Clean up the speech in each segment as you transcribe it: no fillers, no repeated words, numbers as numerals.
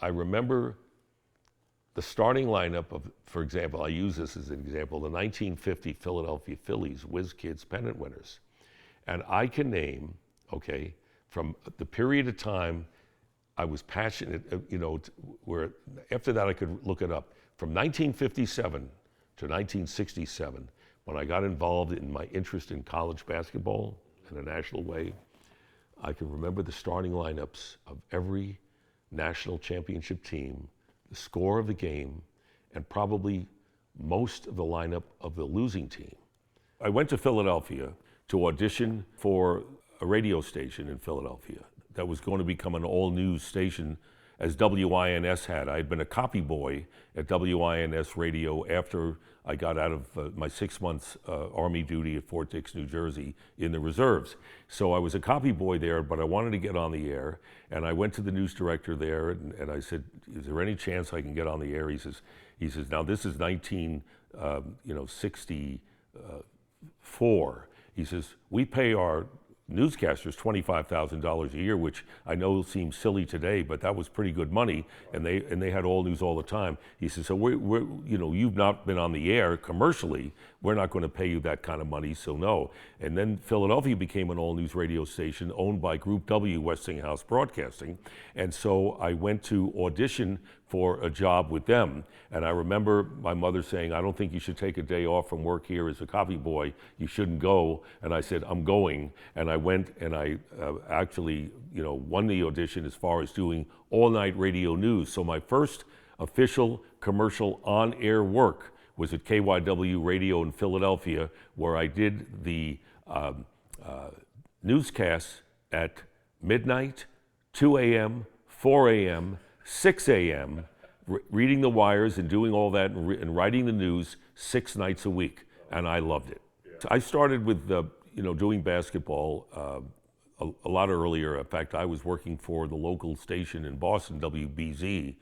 I remember the starting lineup of, for example, I use this as an example, the 1950 Philadelphia Phillies whiz kids pennant winners. And I can name, okay, from the period of time I was passionate, where after that I could look it up. From 1957 to 1967, when I got involved in my interest in college basketball in a national way, I can remember the starting lineups of every national championship team, the score of the game, and probably most of the lineup of the losing team. I went to Philadelphia to audition for a radio station in Philadelphia that was going to become an all-news station, as WINS had. I had been a copy boy at WINS radio after I got out of my 6 months Army duty at Fort Dix, New Jersey in the reserves. So I was a copy boy there, but I wanted to get on the air. And I went to the news director there and I said, is there any chance I can get on the air? He says, now this is 1964. He says, we pay our newscasters $25,000 a year, which I know seems silly today, but that was pretty good money, and they had all news all the time. He says, so we're you've not been on the air commercially, we're not going to pay you that kind of money, so no. And then Philadelphia became an all news radio station owned by Group W, Westinghouse Broadcasting, and so I went to audition for a job with them. And I remember my mother saying, I don't think you should take a day off from work here as a copy boy. You shouldn't go. And I said, I'm going. And I went and I actually, won the audition as far as doing all-night radio news. So my first official commercial on-air work was at KYW Radio in Philadelphia, where I did the newscasts at midnight, 2 a.m., 4 a.m., 6 a.m., reading the wires and doing all that and writing the news 6 nights a week, and I loved it. Yeah. I started with doing basketball a lot earlier. In fact, I was working for the local station in Boston, WBZ,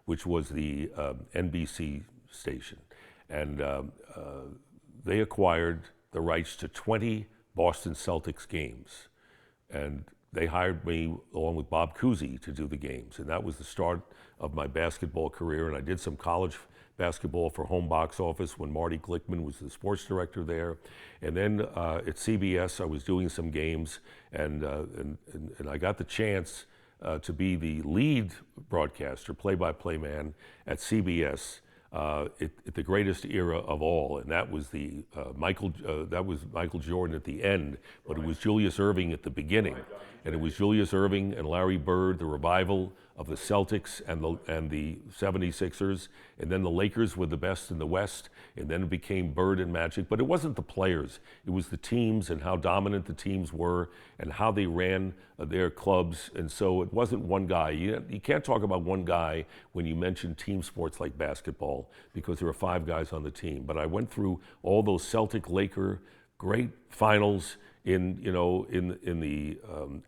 which was the NBC station, and they acquired the rights to 20 Boston Celtics games, and they hired me along with Bob Cousy to do the games, and that was the start of my basketball career. And I did some college basketball for Home Box Office when Marty Glickman was the sports director there. And then at CBS, I was doing some games, and I got the chance to be the lead broadcaster, play-by-play man at CBS. At the greatest era of all, and that was Michael Jordan at the end, but it was Julius Erving at the beginning, and it was Julius Erving and Larry Bird, the revival of the Celtics and the 76ers, and then the Lakers were the best in the West, and then it became Bird and Magic. But it wasn't the players, it was the teams and how dominant the teams were and how they ran their clubs. And so it wasn't one guy. You can't talk about one guy when you mention team sports like basketball, because there are 5 guys on the team. But I went through all those Celtic-Laker great finals in the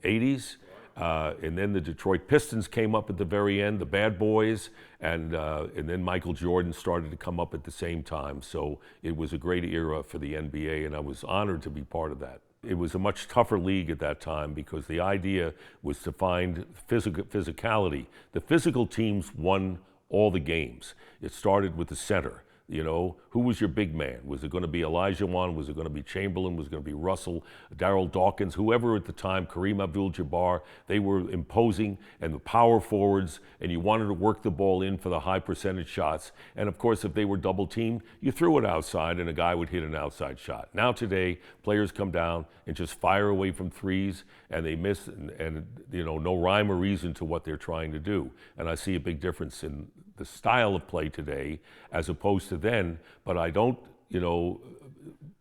80s. And then the Detroit Pistons came up at the very end, the Bad Boys, and then Michael Jordan started to come up at the same time. So it was a great era for the NBA, and I was honored to be part of that. It was a much tougher league at that time because the idea was to find physicality. The physical teams won all the games. It started with the center. Who was your big man? Was it going to be Olajuwon? Was it going to be Chamberlain? Was it going to be Russell, Darryl Dawkins, whoever at the time, Kareem Abdul-Jabbar? They were imposing, and the power forwards, and you wanted to work the ball in for the high percentage shots. And of course, if they were double teamed, you threw it outside and a guy would hit an outside shot. Now today, players come down and just fire away from threes, and they miss, and no rhyme or reason to what they're trying to do. And I see a big difference in the style of play today as opposed to then, but I don't,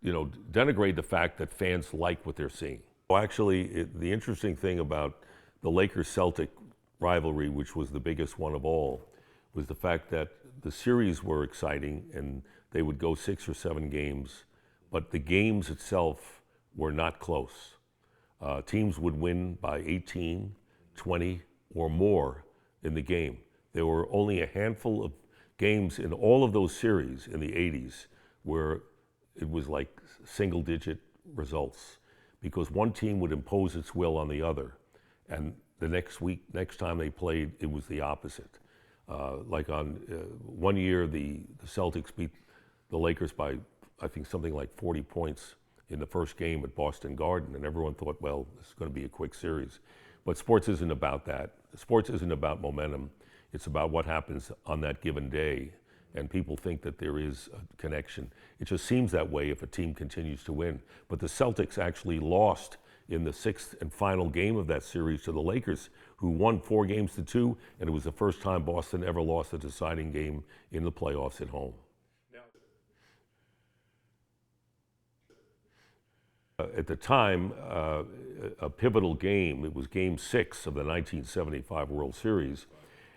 denigrate the fact that fans like what they're seeing. Well, actually, the interesting thing about the Lakers-Celtic rivalry, which was the biggest one of all, was the fact that the series were exciting and they would go 6 or 7 games, but the games itself were not close. Teams would win by 18, 20, or more in the game. There were only a handful of games in all of those series in the 80s where it was like single-digit results, because one team would impose its will on the other, and the next time they played, it was the opposite. Like on one year, the Celtics beat the Lakers by, I think, something like 40 points in the first game at Boston Garden, and everyone thought, well, this is going to be a quick series. But sports isn't about that. Sports isn't about momentum. It's about what happens on that given day, and people think that there is a connection. It just seems that way if a team continues to win. But the Celtics actually lost in the sixth and final game of that series to the Lakers, who won 4-2, and it was the first time Boston ever lost a deciding game in the playoffs at home. At the time, a pivotal game, it was Game 6 of the 1975 World Series,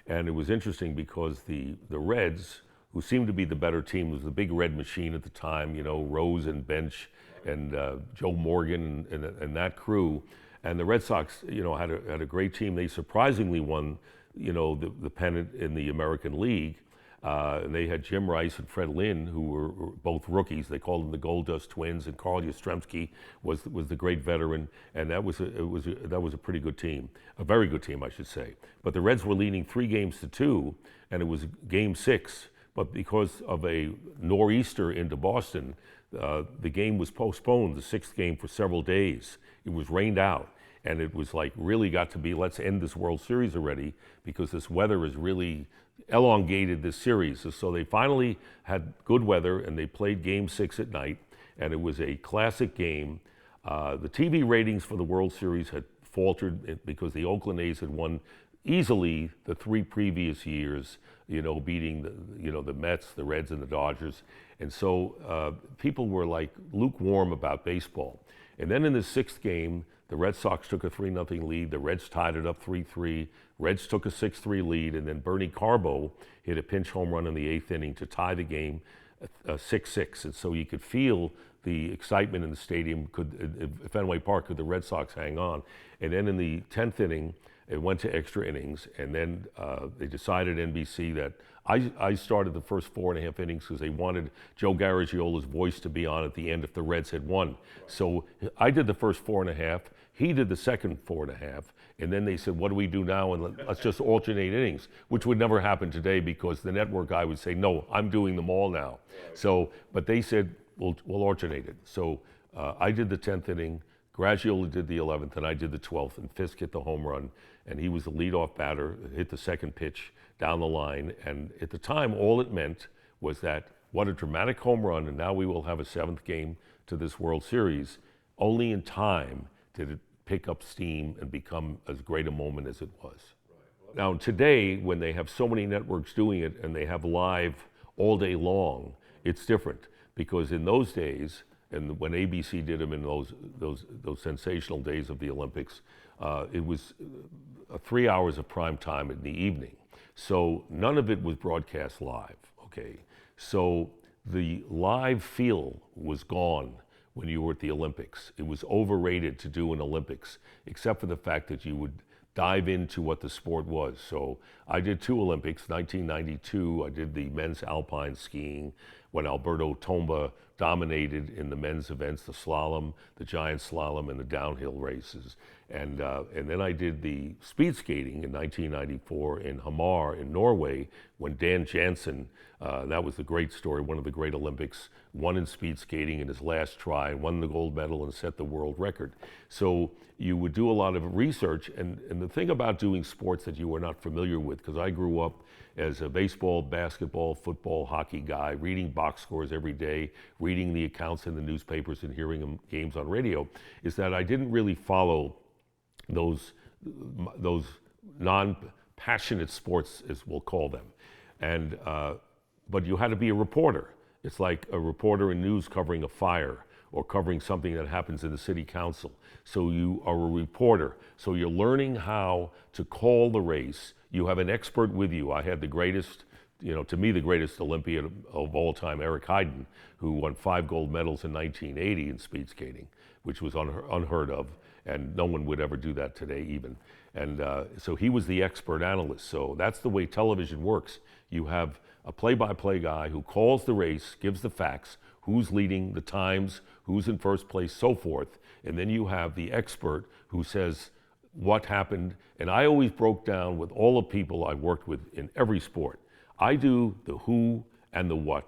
and it was interesting because the Reds, who seemed to be the better team, was the big red machine at the time, you know, Rose and Bench and Joe Morgan and that crew. And the Red Sox, you know, had a great team. They surprisingly won, you know, the pennant in the American League. And they had Jim Rice and Fred Lynn, who were both rookies. They called them the Gold Dust Twins, and Carl Yastrzemski was the great veteran. And that was a pretty good team, a very good team, I should say. But the Reds were leading 3-2, and it was Game 6. But because of a nor'easter into Boston, the game was postponed, the sixth game, for several days. It was rained out. And it was like, really got to be, let's end this World Series already, because this weather has really elongated this series. So they finally had good weather, and they played Game 6 at night, and it was a classic game. The TV ratings for the World Series had faltered because the Oakland A's had won easily the 3 previous years, you know, beating the Mets, the Reds, and the Dodgers. And so people were like lukewarm about baseball. And then in the sixth game, the Red Sox took a 3-0 lead. The Reds tied it up 3-3. Reds took a 6-3 lead, and then Bernie Carbo hit a pinch home run in the 8th inning to tie the game 6-6. And so you could feel the excitement in the stadium. Fenway Park, could the Red Sox hang on? And then in the 10th inning, it went to extra innings, and then they decided, NBC, that I started the first 4.5 innings because they wanted Joe Garagiola's voice to be on at the end if the Reds had won. So I did the first 4.5, he did the second 4.5, and then they said, what do we do now? And let's just alternate innings, which would never happen today because the network guy would say, no, I'm doing them all now. So, but they said, we'll alternate it. So I did the 10th inning, Garagiola did the 11th, and I did the 12th, and Fisk hit the home run, and he was the leadoff batter, hit the second pitch down the line, and at the time, all it meant was that, what a dramatic home run, and now we will have a 7th game to this World Series. Only in time did it pick up steam and become as great a moment as it was. Right. Now today, when they have so many networks doing it, and they have live all day long, it's different, because in those days, and when ABC did them in those sensational days of the Olympics, it was 3 hours of prime time in the evening. So none of it was broadcast live, okay? So the live feel was gone when you were at the Olympics. It was overrated to do an Olympics, except for the fact that you would dive into what the sport was. So I did 2 Olympics, 1992, I did the men's alpine skiing, when Alberto Tomba dominated in the men's events, the slalom, the giant slalom, and the downhill races. And then I did the speed skating in 1994 in Hamar in Norway, when Dan Jansen, that was the great story, one of the great Olympics, won in speed skating in his last try, won the gold medal, and set the world record. So you would do a lot of research, and the thing about doing sports that you were not familiar with, because I grew up as a baseball, basketball, football, hockey guy, reading box scores every day, reading the accounts in the newspapers and hearing games on radio, is that I didn't really follow those non-passionate sports, as we'll call them. And but you had to be a reporter. It's like a reporter in news covering a fire or covering something that happens in the city council. So you are a reporter. So you're learning how to call the race. You have an expert with you. I had the greatest, to me, the greatest Olympian of all time, Eric Heiden, who won 5 gold medals in 1980 in speed skating, which was unheard of, and no one would ever do that today even. And so he was the expert analyst. So that's the way television works. You have a play-by-play guy who calls the race, gives the facts, who's leading, the times, who's in first place, so forth. And then you have the expert who says, what happened, and I always broke down with all the people I worked with in every sport. I do the who and the what.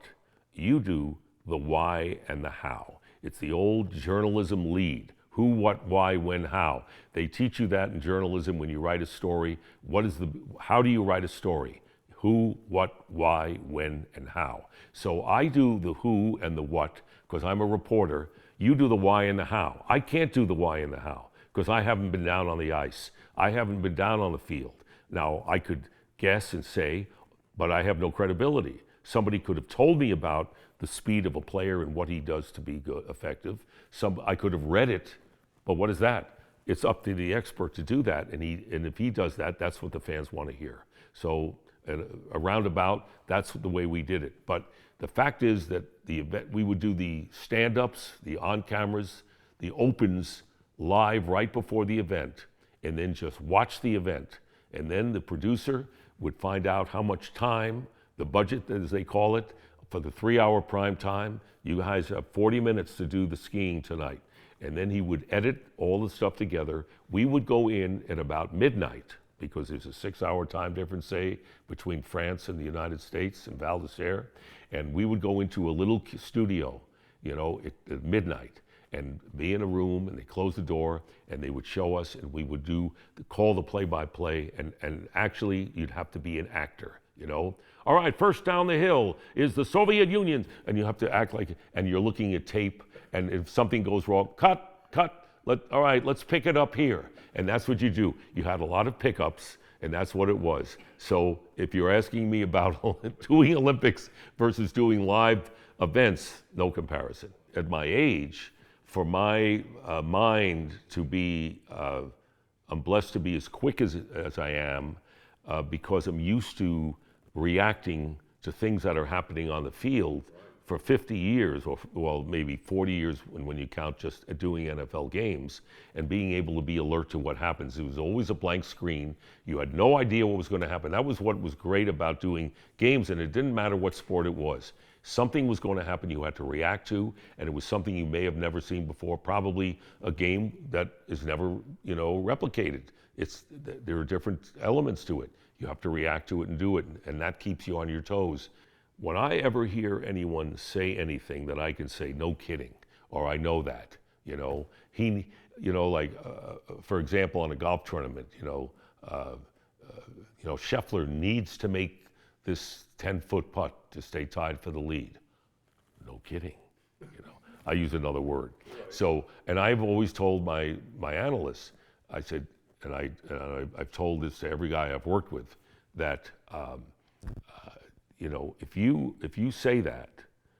You do the why and the how. It's the old journalism lead. Who, what, why, when, how. They teach you that in journalism when you write a story. How do you write a story? Who, what, why, when, and how. So I do the who and the what because I'm a reporter. You do the why and the how. I can't do the why and the how because I haven't been down on the ice. I haven't been down on the field. Now, I could guess and say, but I have no credibility. Somebody could have told me about the speed of a player and what he does to be good, effective. I could have read it, but what is that? It's up to the expert to do that, and if he does that, that's what the fans want to hear. So a roundabout, that's the way we did it. But the fact is that the event, we would do the stand-ups, the on-cameras, the opens live right before the event, and then just watch the event. And then the producer would find out how much time, the budget as they call it, for the 3-hour prime time. You guys have 40 minutes to do the skiing tonight. And then he would edit all the stuff together. We would go in at about midnight because there's a 6-hour time difference, say, between France and the United States and Val d'Isere. And we would go into a little studio, at midnight and be in a room, and they close the door and they would show us, and we would call the play-by-play, and actually you'd have to be an actor, All right, first down the hill is the Soviet Union, and you have to act like, and you're looking at tape, and if something goes wrong, cut, all right, let's pick it up here. And that's what you do. You had a lot of pickups, and that's what it was. So if you're asking me about doing Olympics versus doing live events, no comparison. At my age, for my mind to be, I'm blessed to be as quick as I am because I'm used to reacting to things that are happening on the field for 50 years, or well, maybe 40 years when you count just doing NFL games, and being able to be alert to what happens. It was always a blank screen. You had no idea what was going to happen. That was what was great about doing games, and it didn't matter what sport it was. Something was going to happen you had to react to, and it was something you may have never seen before, probably a game that is never, replicated. There are different elements to it. You have to react to it and do it, and that keeps you on your toes. When I ever hear anyone say anything that I can say, no kidding, or I know that, for example, on a golf tournament, Scheffler needs to make this 10-foot putt to stay tied for the lead. No kidding, I use another word. So, and I've always told my analysts, I said, and I've told this to every guy I've worked with, that if you say that,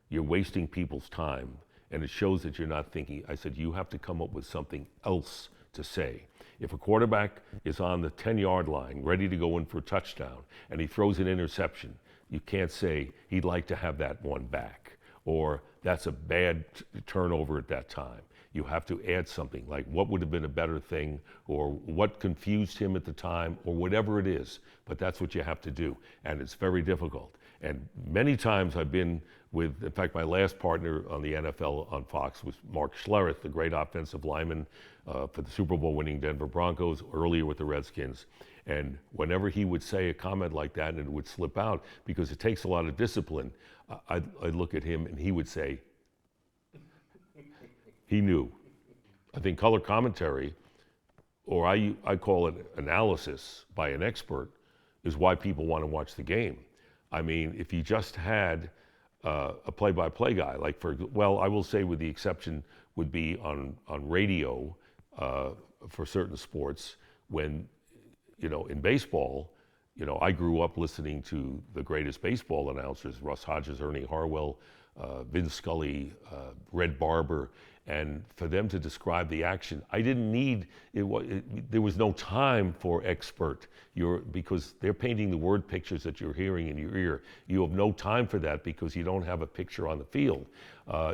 you're wasting people's time, and it shows that you're not thinking. I said, you have to come up with something else to say. If a quarterback is on the 10-yard line, ready to go in for a touchdown, and he throws an interception, you can't say he'd like to have that one back, or that's a bad turnover at that time. You have to add something like what would have been a better thing, or what confused him at the time, or whatever it is. But that's what you have to do, and it's very difficult. And many times I've been with, in fact, my last partner on the NFL on Fox was Mark Schlereth, the great offensive lineman for the Super Bowl winning Denver Broncos, earlier with the Redskins. And whenever he would say a comment like that and it would slip out, because it takes a lot of discipline, I'd look at him and he would say, he knew. I think color commentary, or I call it analysis by an expert, is why people want to watch the game. I mean, if you just had a play-by-play guy, I will say with the exception would be on radio for certain sports, when, in baseball, I grew up listening to the greatest baseball announcers, Russ Hodges, Ernie Harwell, Vin Scully, Red Barber, and for them to describe the action, I didn't need, there was no time for expert, because they're painting the word pictures that you're hearing in your ear. You have no time for that because you don't have a picture on the field.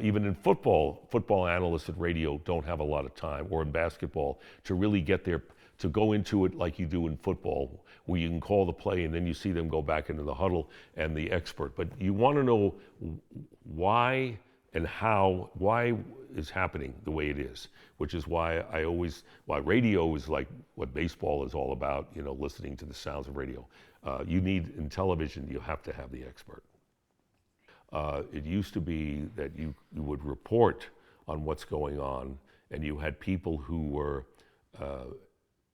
Even in football analysts at radio don't have a lot of time, or in basketball, to really get there, to go into it like you do in football, where you can call the play and then you see them go back into the huddle and the expert. But you want to know why and why is happening the way it is, which is why why radio is like what baseball is all about, listening to the sounds of radio. You need, in television, you have to have the expert. It used to be that you would report on what's going on, and you had people who were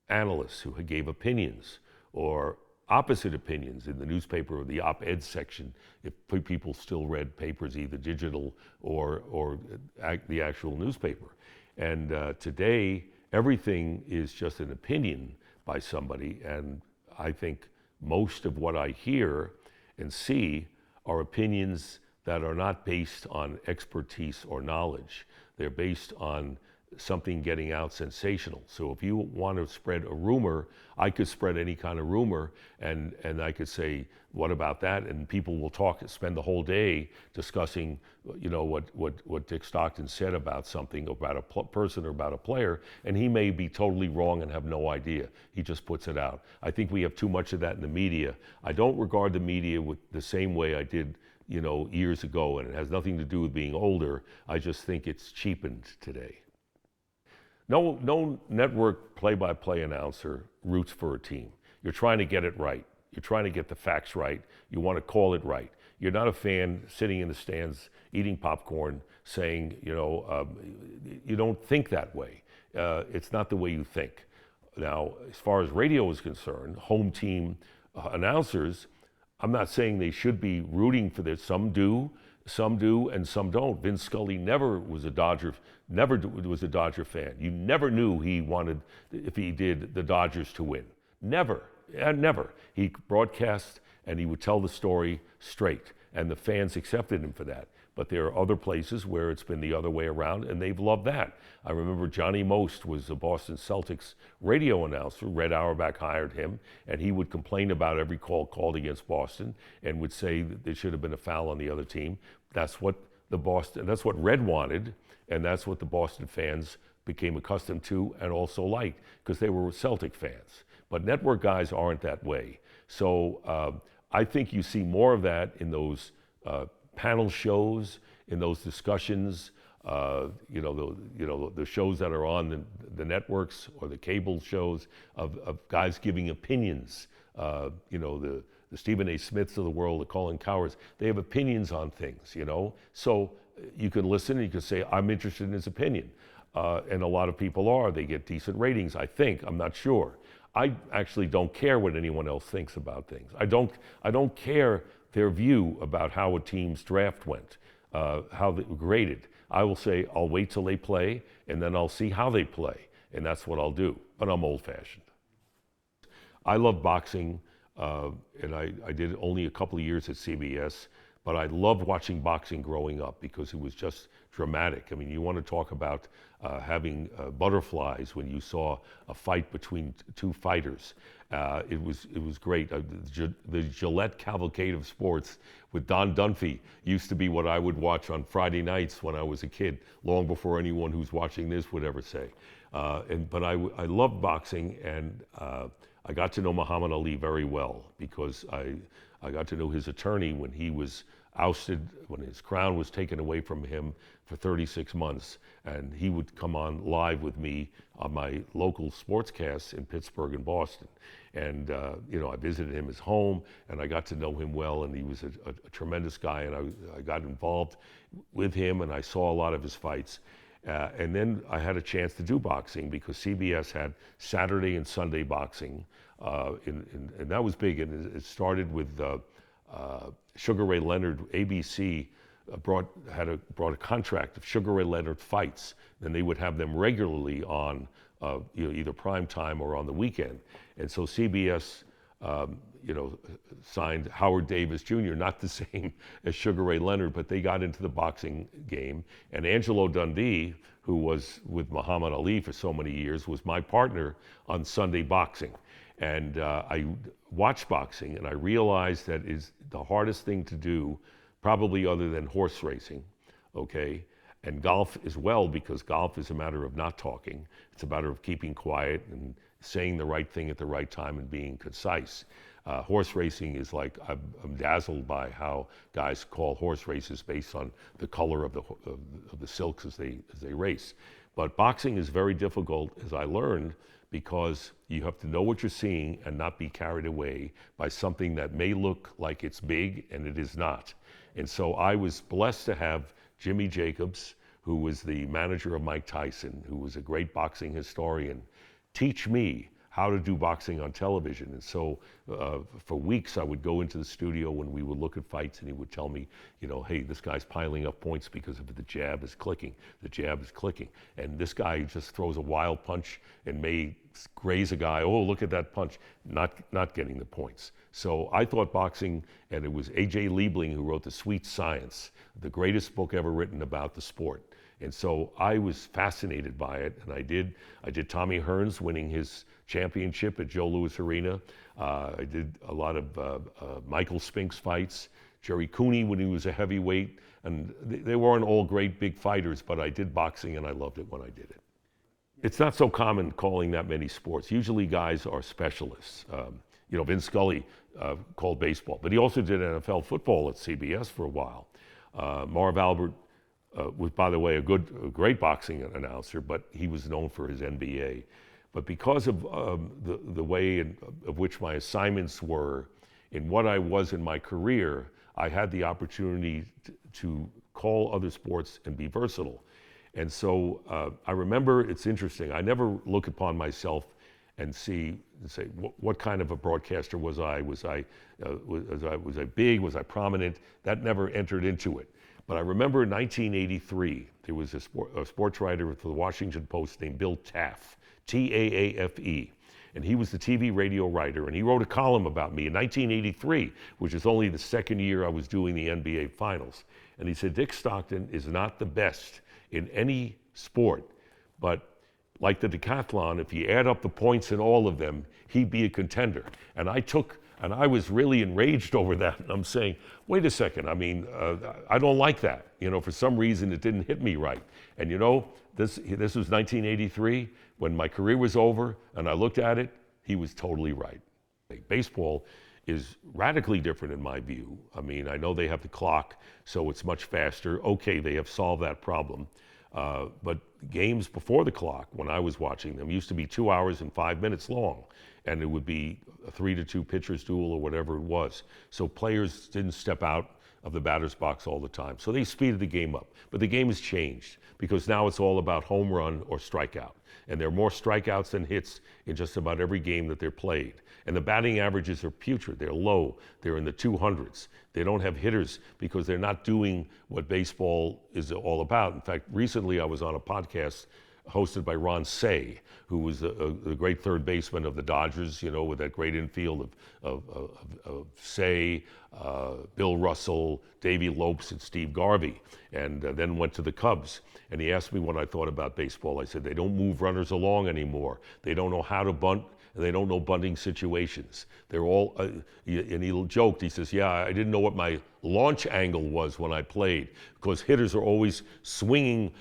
analysts who gave opinions or opposite opinions in the newspaper or the op-ed section, if people still read papers, either digital or the actual newspaper. And today, everything is just an opinion by somebody, and I think most of what I hear and see are opinions that are not based on expertise or knowledge. They're based on something getting out sensational. So if you want to spread a rumor, I could spread any kind of rumor, and I could say, what about that? And people will spend the whole day discussing, what Dick Stockton said about something, about a person or about a player, and he may be totally wrong and have no idea. He just puts it out. I think we have too much of that in the media. I don't regard the media with the same way I did, years ago, and it has nothing to do with being older. I just think it's cheapened today. No network play-by-play announcer roots for a team. You're trying to get it right. You're trying to get the facts right. You want to call it right. You're not a fan sitting in the stands eating popcorn saying, you don't think that way. It's not the way you think. Now, as far as radio is concerned, home team announcers, I'm not saying they should be rooting for this. Some do, and some don't. Vince Scully never was a Dodger fan. You never knew he wanted, if he did, the Dodgers to win. Never. He broadcast and he would tell the story straight, and the fans accepted him for that. But there are other places where it's been the other way around, and they've loved that. I remember Johnny Most was a Boston Celtics radio announcer. Red Auerbach hired him, and he would complain about every call called against Boston and would say that there should have been a foul on the other team. That's what Red wanted, and that's what the Boston fans became accustomed to and also liked, because they were Celtic fans. But network guys aren't that way. So I think you see more of that in those panel shows, in those discussions, the shows that are on the networks or the cable shows of guys giving opinions. The Stephen A. Smiths of the world, the Colin Cowherds, they have opinions on things, So you can listen and you can say, I'm interested in his opinion. And a lot of people are. They get decent ratings, I think. I'm not sure. I actually don't care what anyone else thinks about things. I don't care their view about how a team's draft went, how they were graded. I will say, I'll wait till they play, and then I'll see how they play, and that's what I'll do. But I'm old-fashioned. I love boxing, and I did only a couple of years at CBS, but I loved watching boxing growing up because it was just dramatic. I mean, you want to talk about having butterflies when you saw a fight between two fighters. It was great. The Gillette Cavalcade of Sports with Don Dunphy used to be what I would watch on Friday nights when I was a kid, long before anyone who's watching this would ever say. But I loved boxing, and I got to know Muhammad Ali very well because I got to know his attorney when he was ousted, when his crown was taken away from him for 36 months. And he would come on live with me on my local sportscasts in Pittsburgh and Boston. And, I visited him at his home, and I got to know him well, and he was a tremendous guy, and I got involved with him, and I saw a lot of his fights. And then I had a chance to do boxing because CBS had Saturday and Sunday boxing, and that was big. And it started with Sugar Ray Leonard. ABC brought a contract of Sugar Ray Leonard fights, and they would have them regularly on either prime time or on the weekend. And so CBS signed Howard Davis Jr., not the same as Sugar Ray Leonard, but they got into the boxing game. And Angelo Dundee, who was with Muhammad Ali for so many years, was my partner on Sunday boxing. And I watched boxing, and I realized that is the hardest thing to do, probably other than horse racing, okay? And golf as well, because golf is a matter of not talking. It's a matter of keeping quiet and saying the right thing at the right time and being concise. Horse racing is like, I'm dazzled by how guys call horse races based on the color of the silks as they race. But boxing is very difficult, as I learned, because you have to know what you're seeing and not be carried away by something that may look like it's big and it is not. And so I was blessed to have Jimmy Jacobs, who was the manager of Mike Tyson, who was a great boxing historian, teach me how to do boxing on television. And so for weeks I would go into the studio when we would look at fights, and he would tell me, hey, this guy's piling up points because of the jab is clicking, the jab is clicking. And this guy just throws a wild punch and may graze a guy, oh, look at that punch, not getting the points. So I thought boxing, and it was A.J. Liebling who wrote The Sweet Science, the greatest book ever written about the sport. And so I was fascinated by it, and I did Tommy Hearns winning his championship at Joe Louis Arena. I did a lot of Michael Spinks fights, Jerry Cooney when he was a heavyweight, and they weren't all great big fighters, but I did boxing and I loved it when I did it. It's not so common calling that many sports. Usually guys are specialists. Vin Scully called baseball, but he also did NFL football at CBS for a while. Marv Albert was, by the way, a great boxing announcer, but he was known for his NBA. But because of the way of which my assignments were in what I was in my career, I had the opportunity to call other sports and be versatile. And so I remember, it's interesting, I never look upon myself and say, what kind of a broadcaster was I? Was I big? Was I prominent? That never entered into it. But I remember in 1983, there was a sports writer for the Washington Post named Bill Taaffe, T-A-A-F-E. And he was the TV radio writer, and he wrote a column about me in 1983, which is only the second year I was doing the NBA Finals. And he said, Dick Stockton is not the best in any sport, but like the decathlon, if you add up the points in all of them, he'd be a contender. And I was really enraged over that. And I'm saying, wait a second, I don't like that. For some reason it didn't hit me right. And this was 1983, when my career was over, and I looked at it, he was totally right. Baseball is radically different in my view. I know they have the clock, so it's much faster. Okay, they have solved that problem. But games before the clock, when I was watching them, used to be 2 hours and 5 minutes long, and it would be a 3-2 pitcher's duel or whatever it was. So players didn't step out of the batter's box all the time. So they speeded the game up. But the game has changed, because now it's all about home run or strikeout. And there are more strikeouts than hits in just about every game that they're played. And the batting averages are putrid. They're low. They're in the 200s. They don't have hitters because they're not doing what baseball is all about. In fact, recently I was on a podcast hosted by Ron Say, who was the great third baseman of the Dodgers, with that great infield of Say, Bill Russell, Davey Lopes, and Steve Garvey, and then went to the Cubs. And he asked me what I thought about baseball. I said, they don't move runners along anymore. They don't know how to bunt, and they don't know bunting situations. They're all, and he joked, he says, yeah, I didn't know what my launch angle was when I played, because hitters are always swinging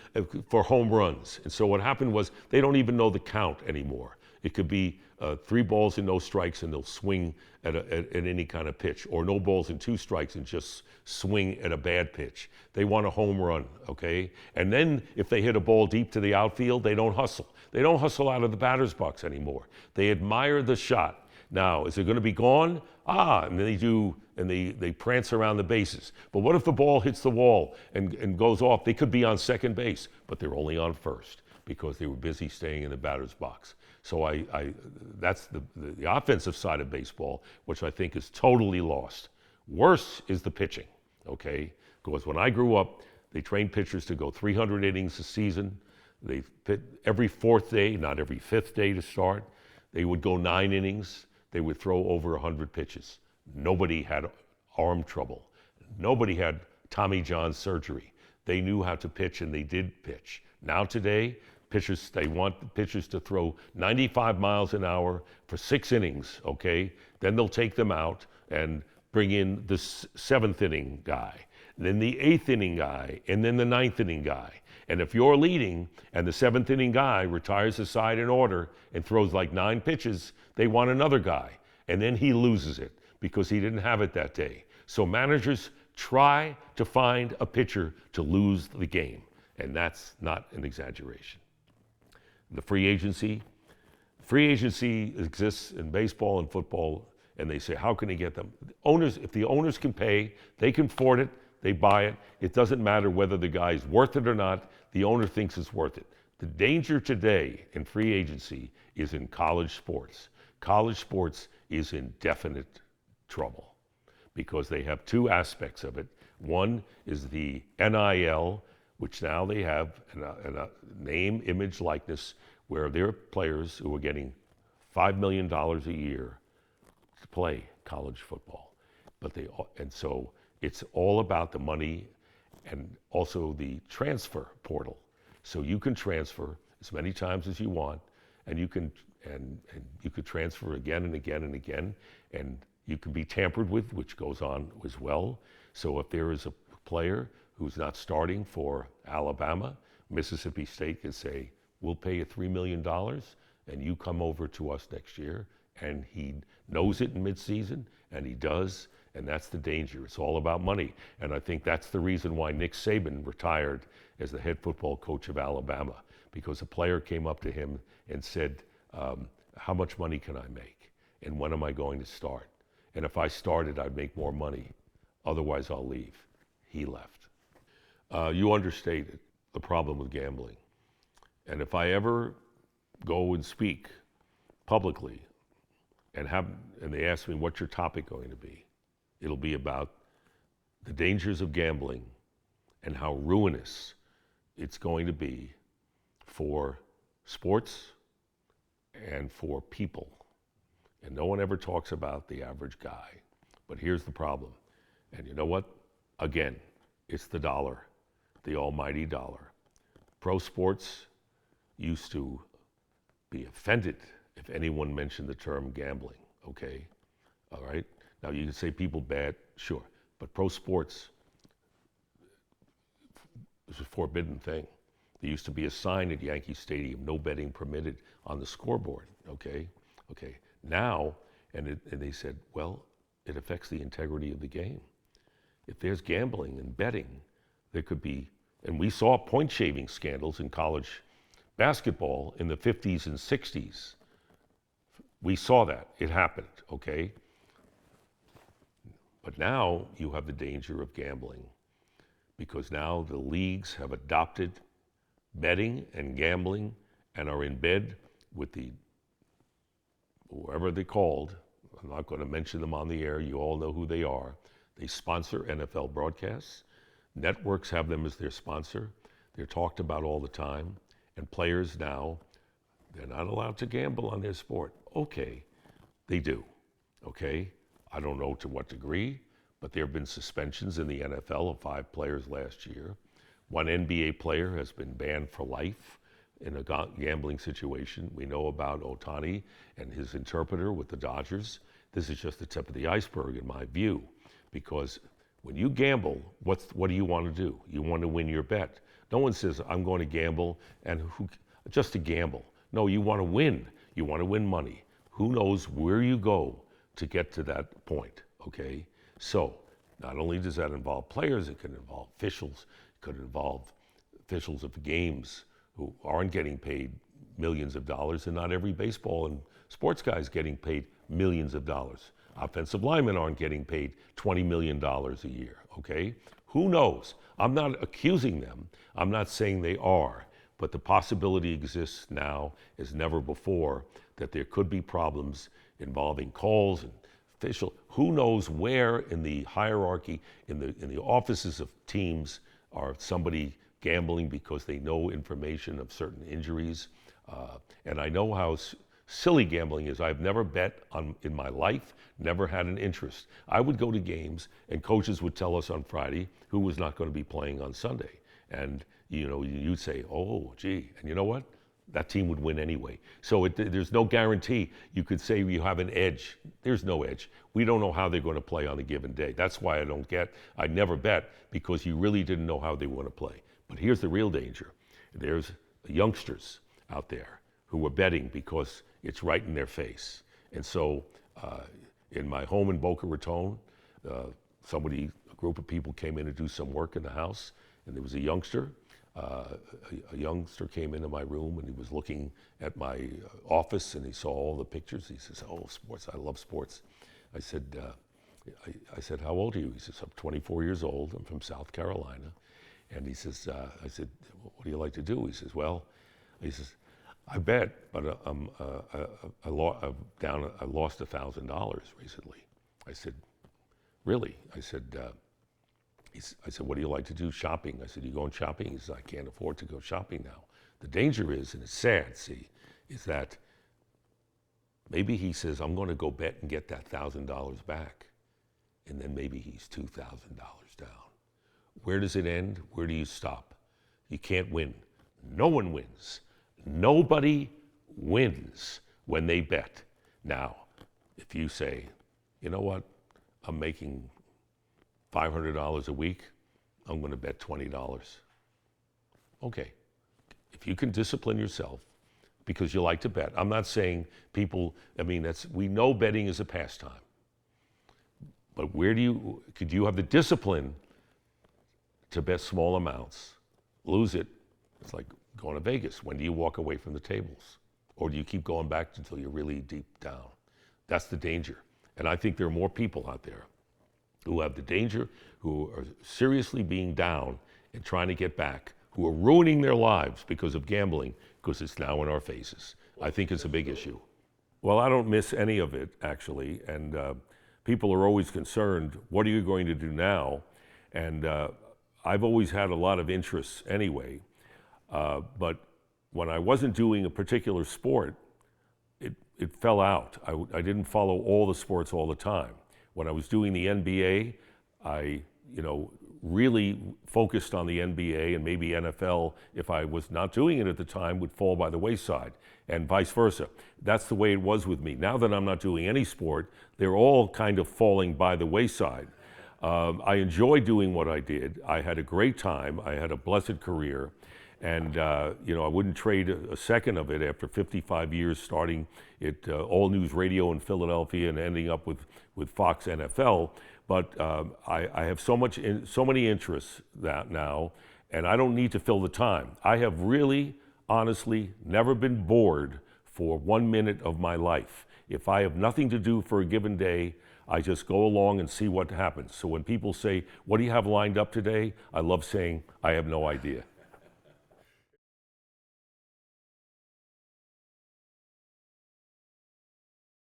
for home runs. And so what happened was, they don't even know the count anymore. It could be 3 balls and no strikes, and they'll swing at any kind of pitch, or no balls and 2 strikes and just swing at a bad pitch. They want a home run, okay? And then if they hit a ball deep to the outfield, they don't hustle. They don't hustle out of the batter's box anymore. They admire the shot. Now, is it going to be gone? And they do, and they prance around the bases. But what if the ball hits the wall and goes off? They could be on second base, but they're only on first because they were busy staying in the batter's box. So that's the offensive side of baseball, which I think is totally lost. Worse is the pitching, okay? Because when I grew up, they trained pitchers to go 300 innings a season. They pit every 4th day, not every 5th day to start. They would go 9 innings. They would throw over 100 pitches. Nobody had arm trouble. Nobody had Tommy John surgery. They knew how to pitch, and they did pitch. Now today, they want pitchers to throw 95 miles an hour for 6 innings, okay? Then they'll take them out and bring in the 7th inning guy, then the 8th inning guy, and then the 9th inning guy. And if you're leading and the 7th inning guy retires the side in order and throws like 9 pitches, they want another guy. and then he loses it because he didn't have it that day. So managers try to find a pitcher to lose the game, and that's not an exaggeration. The free agency exists in baseball and football, and they say, how can they get them? Owners, if the owners can pay, they can afford it, they buy it. It doesn't matter whether the guy's worth it or not, the owner thinks it's worth it. The danger today in free agency is in college sports. College sports is in definite trouble because they have two aspects of it. One is the NIL, which now they have a name, image, likeness, where there are players who are getting $5 million a year to play college football. And so it's all about the money and also the transfer portal. So you can transfer as many times as you want, and you can transfer again and again and again, and you can be tampered with, which goes on as well. So if there is a player who's not starting for Alabama, Mississippi State can say, we'll pay you $3 million, and you come over to us next year. And he knows it in midseason, and he does, and that's the danger. It's all about money. And I think that's the reason why Nick Saban retired as the head football coach of Alabama, because a player came up to him and said, how much money can I make? And when am I going to start? And if I started, I'd make more money. Otherwise, I'll leave. He left. You understated the problem with gambling. And if I ever go and speak publicly and they ask me, what's your topic going to be? It'll be about the dangers of gambling and how ruinous it's going to be for sports and for people. And no one ever talks about the average guy. But here's the problem. And you know what? Again, it's the dollar, the almighty dollar. Pro sports used to be offended if anyone mentioned the term gambling, okay? All right? Now, you can say people bad, sure. But pro sports is a forbidden thing. There used to be a sign at Yankee Stadium, no betting permitted, on the scoreboard, okay? Okay. Now, and they said, well, it affects the integrity of the game. If there's gambling and betting, there could be, and we saw point shaving scandals in college basketball in the 50s and 60s. We saw that. It happened, okay? But now you have the danger of gambling because now the leagues have adopted betting and gambling and are in bed with the, whoever they're called. I'm not going to mention them on the air. You all know who they are. They sponsor NFL broadcasts. Networks have them as their sponsor. They're talked about all the time. And players now, they're not allowed to gamble on their sport. Okay, they do. Okay, I don't know to what degree, but there have been suspensions in the NFL of 5 players last year. One NBA player has been banned for life in a gambling situation. We know about Ohtani and his interpreter with the Dodgers. This is just the tip of the iceberg in my view, because when you gamble, what do you want to do? You want to win your bet. No one says, I'm going to gamble and just to gamble. No, you want to win. You want to win money. Who knows where you go to get to that point, okay? So not only does that involve players, it can involve officials, it could involve officials of games who aren't getting paid millions of dollars, and not every baseball and sports guy is getting paid millions of dollars. Offensive linemen aren't getting paid $20 million a year, okay? Who knows? I'm not accusing them. I'm not saying they are, but the possibility exists now as never before that there could be problems involving calls and official. Who knows where in the hierarchy, in the offices of teams, are somebody gambling because they know information of certain injuries. And I know how silly gambling is. I've never bet in my life, never had an interest. I would go to games and coaches would tell us on Friday who was not going to be playing on Sunday. And you'd say, oh, gee, and you know what? That team would win anyway. So there's no guarantee you could say you have an edge. There's no edge. We don't know how they're going to play on a given day. That's why I never bet, because you really didn't know how they were going to play. But here's the real danger. There's youngsters out there who are betting because it's right in their face. And so In my home in Boca Raton, a group of people came in to do some work in the house, and there was a youngster. A youngster came into my room, and he was looking at my office, and he saw all the pictures. He says, "Oh, sports! I love sports." I said, I said, "How old are you?" He says, "I'm 24 years old. I'm from South Carolina." And he says, I said, "What do you like to do?" He says, "Well," he says, "I bet, but I lost $1,000 recently." I said, "Really?" I said, "What do you like to do?" "Shopping." I said, "You going shopping?" He says, "I can't afford to go shopping now." The danger is, and it's sad, see, is that maybe he says, "I'm going to go bet and get that $1,000 back." And then maybe he's $2,000 down. Where does it end? Where do you stop? You can't win. No one wins. Nobody wins when they bet. Now, if you say, "You know what? I'm making $500 a week. I'm going to bet $20. Okay. If you can discipline yourself because you like to bet. I'm not saying people, we know betting is a pastime. But could you have the discipline to bet small amounts, lose it? It's like going to Vegas. When do you walk away from the tables? Or do you keep going back until you're really deep down? That's the danger. And I think there are more people out there who have the danger, who are seriously being down and trying to get back, who are ruining their lives because of gambling, because it's now in our faces. I think it's a big issue. Well, I don't miss any of it, actually. And people are always concerned, what are you going to do now? And I've always had a lot of interests anyway. But when I wasn't doing a particular sport, it fell out. I didn't follow all the sports all the time. When I was doing the NBA, I really focused on the NBA, and maybe NFL, if I was not doing it at the time, would fall by the wayside, and vice versa. That's the way it was with me. Now that I'm not doing any sport, they're all kind of falling by the wayside. I enjoy doing what I did. I had a great time. I had a blessed career. And I wouldn't trade a second of it after 55 years starting at All News Radio in Philadelphia and ending up with Fox NFL. But I have so many interests now, and I don't need to fill the time. I have really, honestly, never been bored for 1 minute of my life. If I have nothing to do for a given day, I just go along and see what happens. So when people say, "What do you have lined up today?" I love saying, "I have no idea."